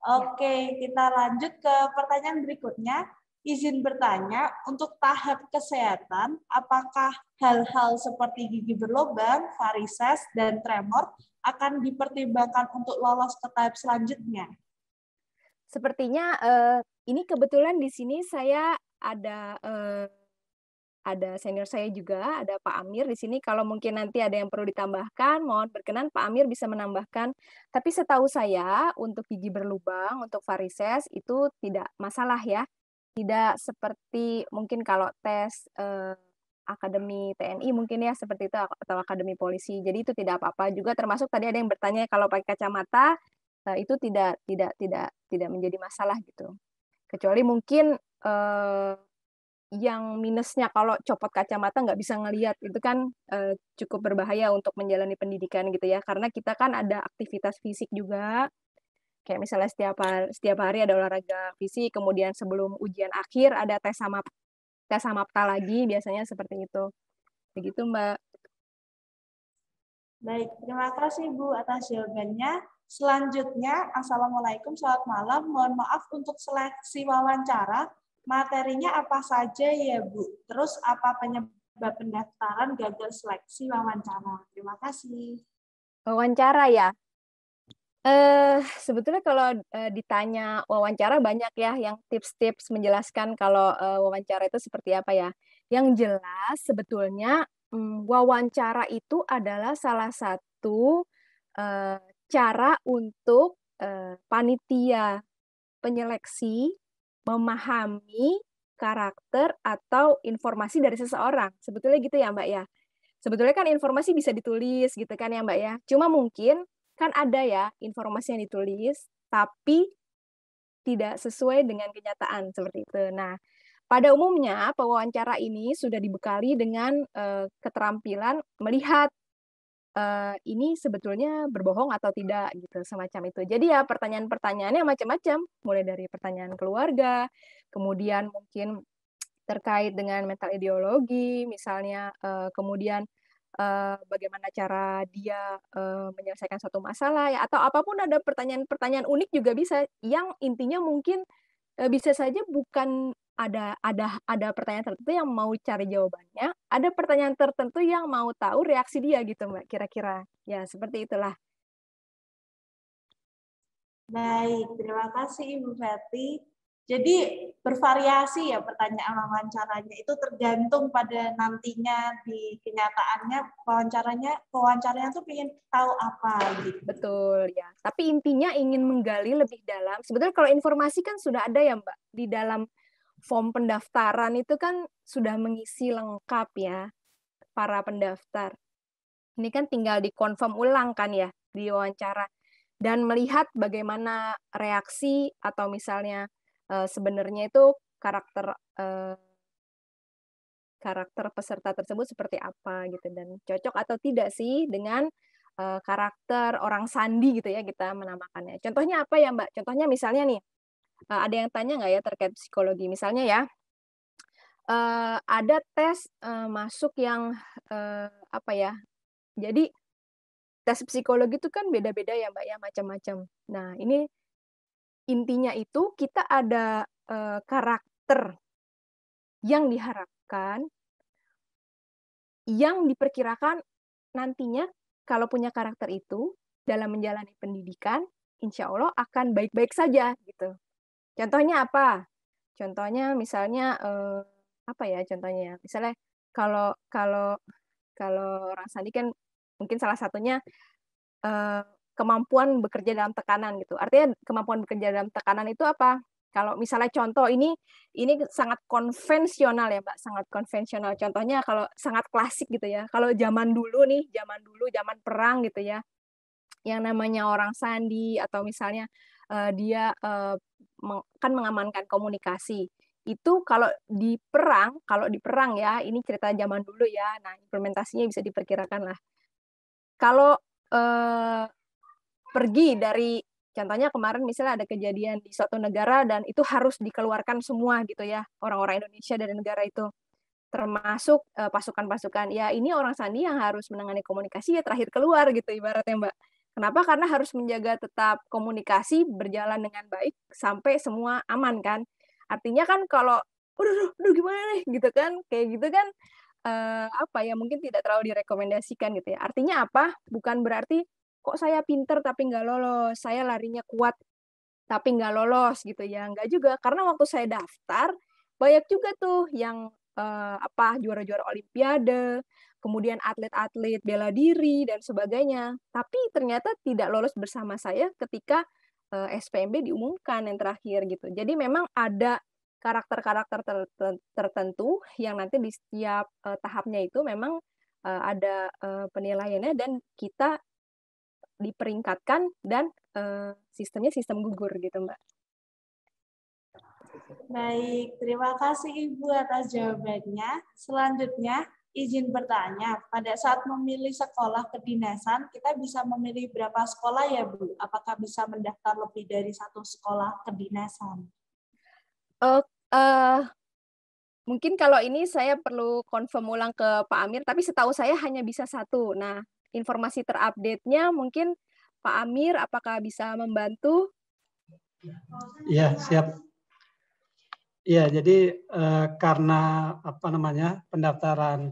Oke, kita lanjut ke pertanyaan berikutnya. Izin bertanya, untuk tahap kesehatan, apakah hal-hal seperti gigi berlubang, varises, dan tremor akan dipertimbangkan untuk lolos ke tahap selanjutnya? Sepertinya ini kebetulan di sini saya ada senior saya juga, ada Pak Amir di sini. Kalau mungkin nanti ada yang perlu ditambahkan, mohon berkenan Pak Amir bisa menambahkan. Tapi setahu saya untuk gigi berlubang, untuk varises itu tidak masalah ya. Tidak seperti mungkin kalau tes Akademi TNI mungkin ya seperti itu atau Akademi Polisi. Jadi itu tidak apa-apa. Juga termasuk tadi ada yang bertanya kalau pakai kacamata itu tidak menjadi masalah gitu. Kecuali mungkin yang minusnya kalau copot kacamata nggak bisa ngelihat itu kan cukup berbahaya untuk menjalani pendidikan gitu ya, karena kita kan ada aktivitas fisik juga, kayak misalnya setiap hari ada olahraga fisik, kemudian sebelum ujian akhir ada tes samapta lagi, biasanya seperti itu. Begitu Mbak. Baik, terima kasih Bu atas jawabannya. Selanjutnya, Assalamualaikum, selamat malam. Mohon maaf untuk seleksi wawancara. Materinya apa saja ya Bu? Terus apa penyebab pendaftaran gagal seleksi wawancara? Terima kasih. Wawancara ya. Sebetulnya kalau ditanya wawancara banyak ya yang tips-tips menjelaskan kalau wawancara itu seperti apa ya. Yang jelas sebetulnya wawancara itu adalah salah satu cara untuk panitia penyeleksi memahami karakter atau informasi dari seseorang. Sebetulnya gitu ya, Mbak ya. Sebetulnya kan informasi bisa ditulis gitu kan ya, Mbak ya. Cuma mungkin kan ada ya informasi yang ditulis tapi tidak sesuai dengan kenyataan seperti itu. Nah, pada umumnya pewawancara ini sudah dibekali dengan keterampilan melihat ini sebetulnya berbohong atau tidak gitu semacam itu. Jadi ya pertanyaan-pertanyaannya macam-macam, mulai dari pertanyaan keluarga, kemudian mungkin terkait dengan mental ideologi, misalnya kemudian bagaimana cara dia menyelesaikan suatu masalah ya, atau apapun ada pertanyaan-pertanyaan unik juga bisa yang intinya mungkin bisa saja bukan ada pertanyaan tertentu yang mau cari jawabannya, ada pertanyaan tertentu yang mau tahu reaksi dia gitu, Mbak, kira-kira. Ya, seperti itulah. Baik, terima kasih Ibu Fetri. Jadi bervariasi ya pertanyaan wawancaranya, itu tergantung pada nantinya di kenyataannya wawancaranya tuh pengen tahu apa gitu. Betul ya. Tapi intinya ingin menggali lebih dalam. Sebetulnya kalau informasi kan sudah ada ya, Mbak, di dalam form pendaftaran itu kan sudah mengisi lengkap ya para pendaftar. Ini kan tinggal dikonfirm ulang kan ya di wawancara dan melihat bagaimana reaksi atau misalnya sebenarnya itu karakter peserta tersebut seperti apa gitu dan cocok atau tidak sih dengan karakter orang sandi gitu ya kita menamakannya. Contohnya apa ya Mbak? Contohnya misalnya nih ada yang tanya nggak ya terkait psikologi misalnya ya ada tes masuk yang apa ya? Jadi tes psikologi itu kan beda-beda ya Mbak ya macam-macam. Nah ini intinya itu kita ada karakter yang diharapkan, yang diperkirakan nantinya kalau punya karakter itu dalam menjalani pendidikan, insya Allah akan baik-baik saja gitu. Contohnya apa? Contohnya misalnya apa ya? Contohnya misalnya kalau kalau kalau orang sandi kan mungkin salah satunya kemampuan bekerja dalam tekanan gitu. Artinya kemampuan bekerja dalam tekanan itu apa? Kalau misalnya contoh ini sangat konvensional ya Mbak, sangat konvensional. Contohnya kalau sangat klasik gitu ya. Kalau zaman dulu, zaman perang gitu ya. Yang namanya orang sandi atau misalnya dia kan mengamankan komunikasi. Itu kalau di perang ya, ini cerita zaman dulu ya. Nah, implementasinya bisa diperkirakan lah. Kalau pergi dari contohnya kemarin misalnya ada kejadian di suatu negara dan itu harus dikeluarkan semua gitu ya orang-orang Indonesia dari negara itu termasuk pasukan-pasukan ya ini orang sandi yang harus menangani komunikasi ya terakhir keluar gitu ibaratnya Mbak Kenapa? Karena harus menjaga tetap komunikasi berjalan dengan baik sampai semua aman kan. Artinya kan kalau, aduh gimana nih gitu kan, kayak gitu kan apa ya, mungkin tidak terlalu direkomendasikan gitu ya. Artinya apa? Bukan berarti kok saya pinter tapi nggak lolos, saya larinya kuat tapi nggak lolos gitu ya, nggak juga. Karena waktu saya daftar, banyak juga tuh yang juara-juara olimpiade, kemudian atlet-atlet bela diri dan sebagainya. Tapi ternyata tidak lolos bersama saya ketika SPMB diumumkan yang terakhir gitu. Jadi memang ada karakter-karakter tertentu yang nanti di setiap tahapnya itu memang ada penilaiannya dan kita diperingkatkan dan sistemnya sistem gugur gitu, Mbak. Baik, terima kasih Ibu atas jawabannya. Selanjutnya, izin bertanya, pada saat memilih sekolah kedinasan, kita bisa memilih berapa sekolah ya, Bu? Apakah bisa mendaftar lebih dari satu sekolah kedinasan? Mungkin kalau ini saya perlu confirm ulang ke Pak Amir, tapi setahu saya hanya bisa satu. Nah, informasi terupdate-nya mungkin Pak Amir, apakah bisa membantu? Iya, siap. Iya, jadi karena pendaftaran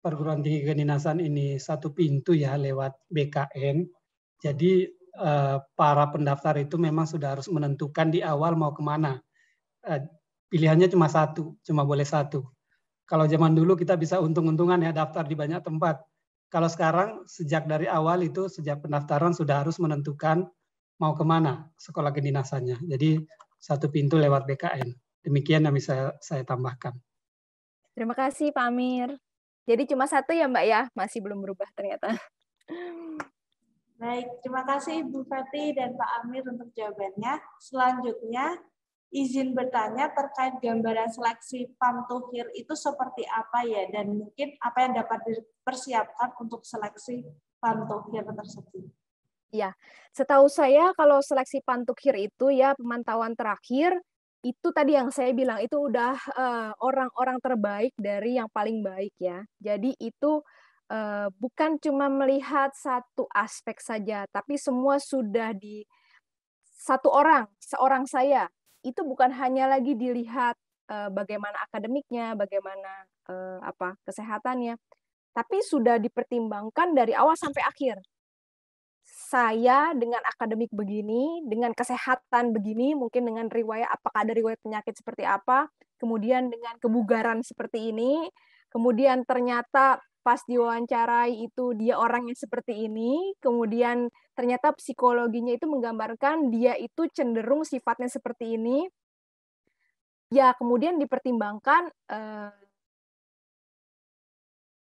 perguruan tinggi kedinasan ini satu pintu ya lewat BKN, jadi para pendaftar itu memang sudah harus menentukan di awal mau kemana. Pilihannya cuma satu, cuma boleh satu. Kalau zaman dulu kita bisa untung-untungan ya daftar di banyak tempat. Kalau sekarang sejak dari awal itu sejak pendaftaran sudah harus menentukan mau kemana sekolah kedinasannya. Jadi satu pintu lewat BKN. Demikian yang bisa saya tambahkan. Terima kasih Pak Amir. Jadi cuma satu ya Mbak ya, masih belum berubah ternyata. Baik, terima kasih Ibu Fetty dan Pak Amir untuk jawabannya. Selanjutnya, izin bertanya terkait gambaran seleksi PAM-TUHIR itu seperti apa ya, dan mungkin apa yang dapat dipersiapkan untuk seleksi PAM-TUHIR tersebut. Ya, setahu saya kalau seleksi PAM-TUHIR itu ya pemantauan terakhir itu tadi yang saya bilang itu udah orang-orang terbaik dari yang paling baik ya. Jadi itu bukan cuma melihat satu aspek saja, tapi semua sudah di seorang saya. Itu bukan hanya lagi dilihat bagaimana akademiknya, bagaimana kesehatannya, tapi sudah dipertimbangkan dari awal sampai akhir. Saya dengan akademik begini, dengan kesehatan begini, mungkin dengan riwayat, apakah ada riwayat penyakit seperti apa, kemudian dengan kebugaran seperti ini, kemudian ternyata pas diwawancarai itu dia orang yang seperti ini, kemudian ternyata psikologinya itu menggambarkan dia itu cenderung sifatnya seperti ini, ya kemudian dipertimbangkan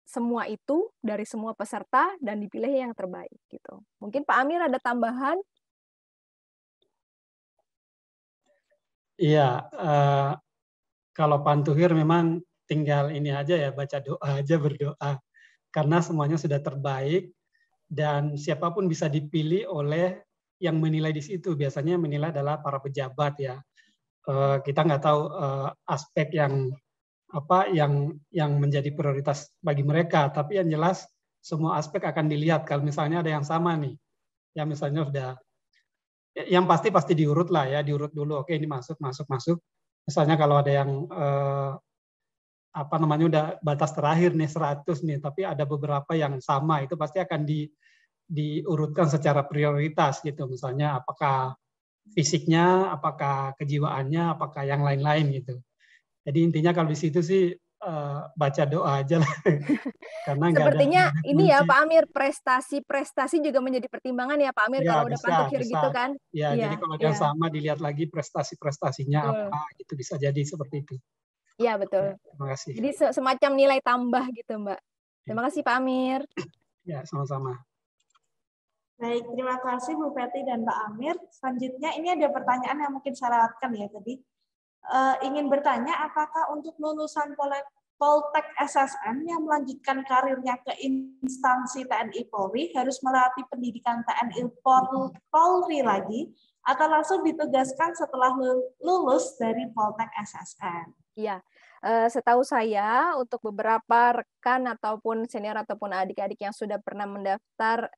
semua itu dari semua peserta dan dipilih yang terbaik gitu. Mungkin Pak Amir ada tambahan? Iya, kalau PAM-TUHIR memang tinggal ini aja ya, baca doa aja, berdoa. Karena semuanya sudah terbaik dan siapapun bisa dipilih oleh yang menilai di situ. Biasanya menilai adalah para pejabat ya. Kita nggak tahu aspek yang menjadi prioritas bagi mereka, tapi yang jelas semua aspek akan dilihat. Kalau misalnya ada yang sama nih, ya misalnya sudah, yang pasti diurut lah ya, diurut dulu. Oke, ini masuk. Misalnya kalau ada yang udah batas terakhir nih 100 nih, tapi ada beberapa yang sama, itu pasti akan diurutkan secara prioritas gitu. Misalnya apakah fisiknya, apakah kejiwaannya, apakah yang lain-lain gitu. Jadi intinya kalau di situ sih baca doa aja lah. Karena sepertinya nggak ada ini ya kunci. Pak Amir, prestasi juga menjadi pertimbangan ya Pak Amir Ya, kalau udah PAM-TUHIR gitu kan? Ya, jadi kalau yang sama dilihat lagi prestasinya betul. apa, itu bisa jadi seperti itu. Iya betul. Ya, terima kasih. Jadi semacam nilai tambah gitu Mbak. Terima kasih Pak Amir. Ya, sama-sama. Baik, terima kasih Bu Fetty dan Pak Amir. Selanjutnya ini ada pertanyaan yang mungkin saya lewatkan ya tadi. Ingin bertanya apakah untuk lulusan Poltek SSN yang melanjutkan karirnya ke instansi TNI Polri harus melatih pendidikan TNI Polri lagi atau langsung ditugaskan setelah lulus dari Poltek SSN? Iya, setahu saya untuk beberapa rekan ataupun senior ataupun adik-adik yang sudah pernah mendaftar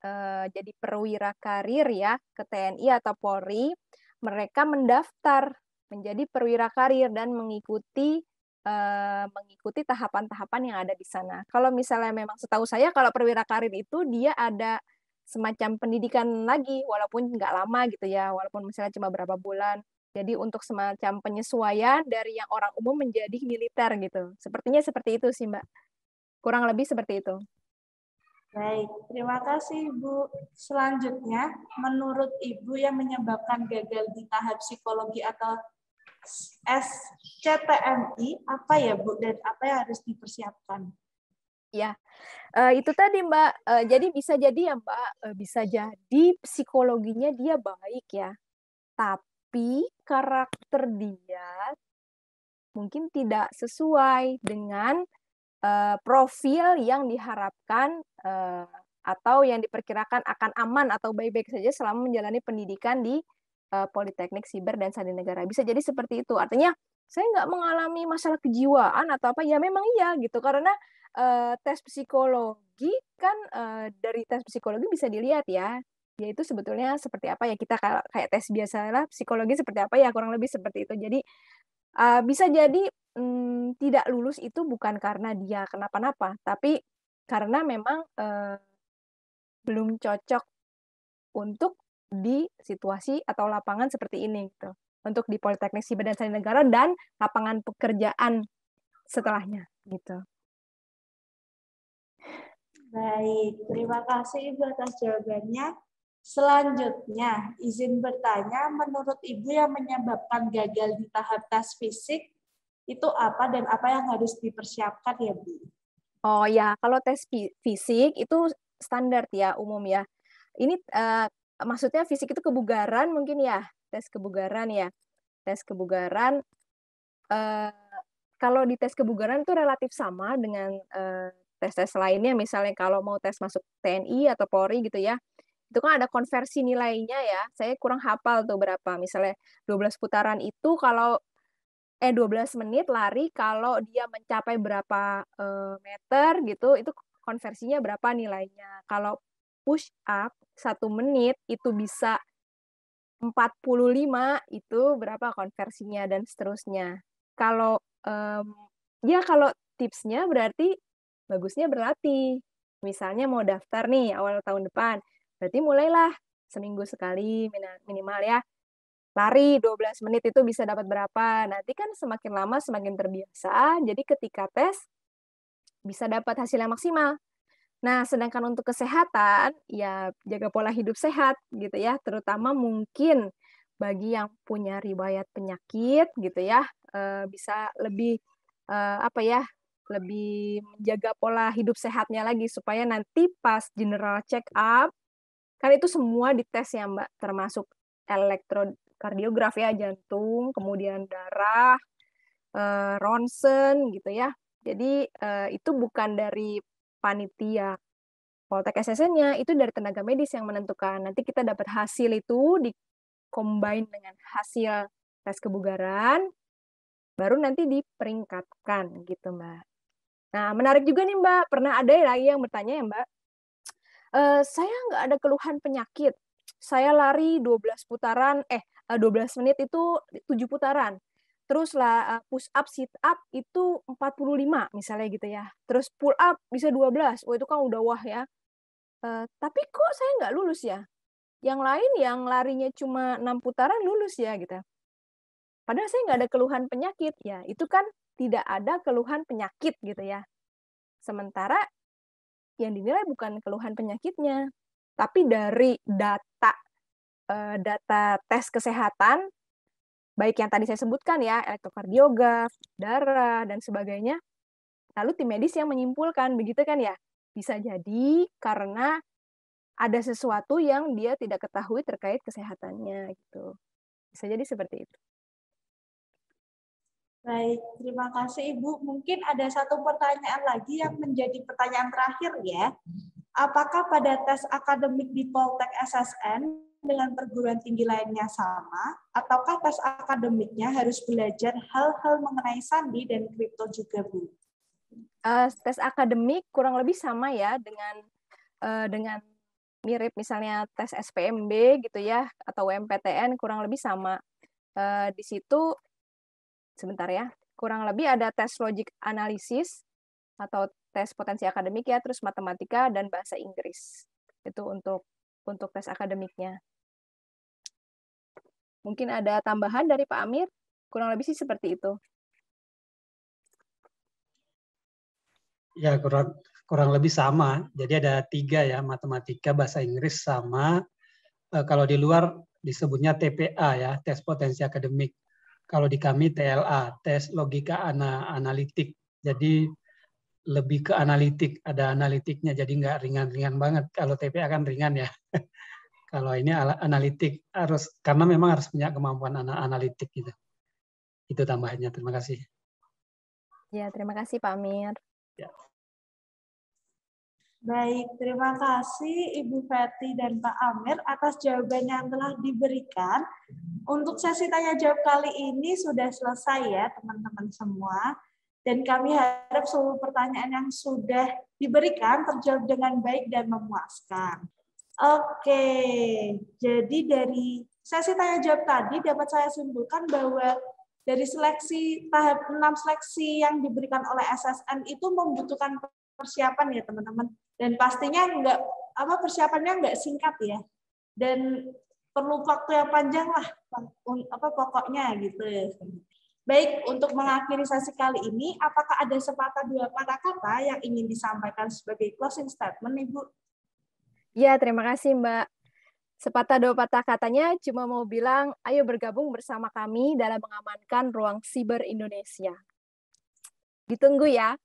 jadi perwira karir ya ke TNI atau Polri, mereka mendaftar menjadi perwira karir dan mengikuti tahapan-tahapan yang ada di sana. Kalau misalnya memang setahu saya kalau perwira karir itu dia ada semacam pendidikan lagi walaupun nggak lama gitu ya, walaupun misalnya cuma berapa bulan. Jadi untuk semacam penyesuaian dari yang orang umum menjadi militer gitu. Sepertinya seperti itu sih, Mbak. Kurang lebih seperti itu. Baik, terima kasih Ibu. Selanjutnya, menurut Ibu yang menyebabkan gagal di tahap psikologi atau SCTMI, apa ya Bu, dan apa yang harus dipersiapkan? Ya, itu tadi Mbak. Jadi bisa jadi ya Mbak, bisa jadi psikologinya dia baik ya. Tapi karakter dia mungkin tidak sesuai dengan profil yang diharapkan atau yang diperkirakan akan aman atau baik-baik saja selama menjalani pendidikan di Politeknik Siber dan Sandi Negara. Bisa jadi seperti itu. Artinya saya nggak mengalami masalah kejiwaan atau apa, ya memang iya gitu. Karena tes psikologi kan dari tes psikologi bisa dilihat ya, yaitu sebetulnya seperti apa ya, kita kayak tes biasa lah, psikologi seperti apa ya, kurang lebih seperti itu. Jadi bisa jadi tidak lulus itu bukan karena dia kenapa-napa, tapi karena memang belum cocok untuk di situasi atau lapangan seperti ini gitu. Untuk di Politeknik Siber dan Sandi Negara dan lapangan pekerjaan setelahnya gitu. Baik, terima kasih Ibu atas jawabannya. Selanjutnya, izin bertanya, menurut Ibu yang menyebabkan gagal di tahap tes fisik itu apa dan apa yang harus dipersiapkan ya Bu? Oh ya, kalau tes fisik itu standar ya, umum ya. Ini maksudnya fisik itu kebugaran mungkin ya, tes kebugaran ya. Tes kebugaran, kalau di tes kebugaran itu relatif sama dengan tes-tes lainnya, misalnya kalau mau tes masuk TNI atau Polri gitu ya, itu kan ada konversi nilainya ya, saya kurang hafal tuh berapa, misalnya 12 putaran itu kalau 12 menit lari kalau dia mencapai berapa meter gitu, itu konversinya berapa nilainya. Kalau push up 1 menit itu bisa 45, itu berapa konversinya dan seterusnya. Kalau ya kalau tipsnya berarti bagusnya berlatih. Misalnya mau daftar nih awal tahun depan, berarti mulailah seminggu sekali minimal ya. Lari 12 menit itu bisa dapat berapa. Nanti kan semakin lama semakin terbiasa, jadi ketika tes bisa dapat hasil yang maksimal. Nah, sedangkan untuk kesehatan, ya jaga pola hidup sehat gitu ya, terutama mungkin bagi yang punya riwayat penyakit gitu ya, bisa lebih apa ya, lebih menjaga pola hidup sehatnya lagi supaya nanti pas general check up, kan itu semua dites ya Mbak, termasuk elektrokardiogram ya, jantung, kemudian darah, ronsen gitu ya. Jadi itu bukan dari panitia Poltek SSN-nya, itu dari tenaga medis yang menentukan. Nanti kita dapat hasil itu di-combine dengan hasil tes kebugaran, baru nanti diperingkatkan gitu, Mbak. Nah, menarik juga nih, Mbak. Pernah ada lagi yang bertanya ya, Mbak, saya nggak ada keluhan penyakit. Saya lari 12 putaran, 12 menit itu 7 putaran. Terus lah push up, sit up itu 45 misalnya gitu ya. Terus pull up bisa 12. Oh, itu kan udah wah ya. Tapi kok saya nggak lulus ya? Yang lain yang larinya cuma 6 putaran lulus ya gitu. Padahal saya nggak ada keluhan penyakit. Ya, itu kan tidak ada keluhan penyakit gitu ya. Sementara yang dinilai bukan keluhan penyakitnya, tapi dari data tes kesehatan, baik yang tadi saya sebutkan ya, elektrokardiogram, darah, dan sebagainya, lalu tim medis yang menyimpulkan, begitu kan ya? Bisa jadi karena ada sesuatu yang dia tidak ketahui terkait kesehatannya gitu. Bisa jadi seperti itu. Baik, terima kasih Ibu. Mungkin ada satu pertanyaan lagi yang menjadi pertanyaan terakhir ya. Apakah pada tes akademik di Poltek SSN dengan perguruan tinggi lainnya sama, ataukah tes akademiknya harus belajar hal-hal mengenai sandi dan kripto juga, Bu? Tes akademik kurang lebih sama ya dengan mirip misalnya tes SPMB gitu ya atau UMPTN kurang lebih sama. Di situ sebentar ya, kurang lebih ada tes logic analisis atau tes potensi akademik ya, terus matematika dan bahasa Inggris. Itu untuk tes akademiknya. Mungkin ada tambahan dari Pak Amir? Kurang lebih sih seperti itu. Ya, kurang lebih sama. Jadi ada 3 ya, matematika, bahasa Inggris, sama kalau di luar disebutnya TPA ya, tes potensi akademik. Kalau di kami TLA, tes logika analitik. Jadi lebih ke analitik, ada analitiknya, jadi nggak ringan-ringan banget. Kalau TPA kan ringan ya. Kalau ini analitik harus, karena memang harus punya kemampuan analitik gitu. Itu tambahannya. Terima kasih. Ya, terima kasih Pak Amir. Ya. Baik, terima kasih Ibu Fetty dan Pak Amir atas jawaban yang telah diberikan. Untuk sesi tanya jawab kali ini sudah selesai ya teman-teman semua. Dan kami harap seluruh pertanyaan yang sudah diberikan terjawab dengan baik dan memuaskan. Oke, jadi dari sesi tanya jawab tadi dapat saya simpulkan bahwa dari seleksi tahap 6 seleksi yang diberikan oleh SSN itu membutuhkan persiapan ya teman-teman. Dan pastinya persiapannya nggak singkat ya. Dan perlu waktu yang panjang lah pokoknya gitu. Baik, untuk mengakhiri sesi kali ini, apakah ada sepatah dua patah kata yang ingin disampaikan sebagai closing statement, Ibu? Ya, terima kasih Mbak. Sepatah dua patah katanya cuma mau bilang, ayo bergabung bersama kami dalam mengamankan ruang siber Indonesia. Ditunggu ya.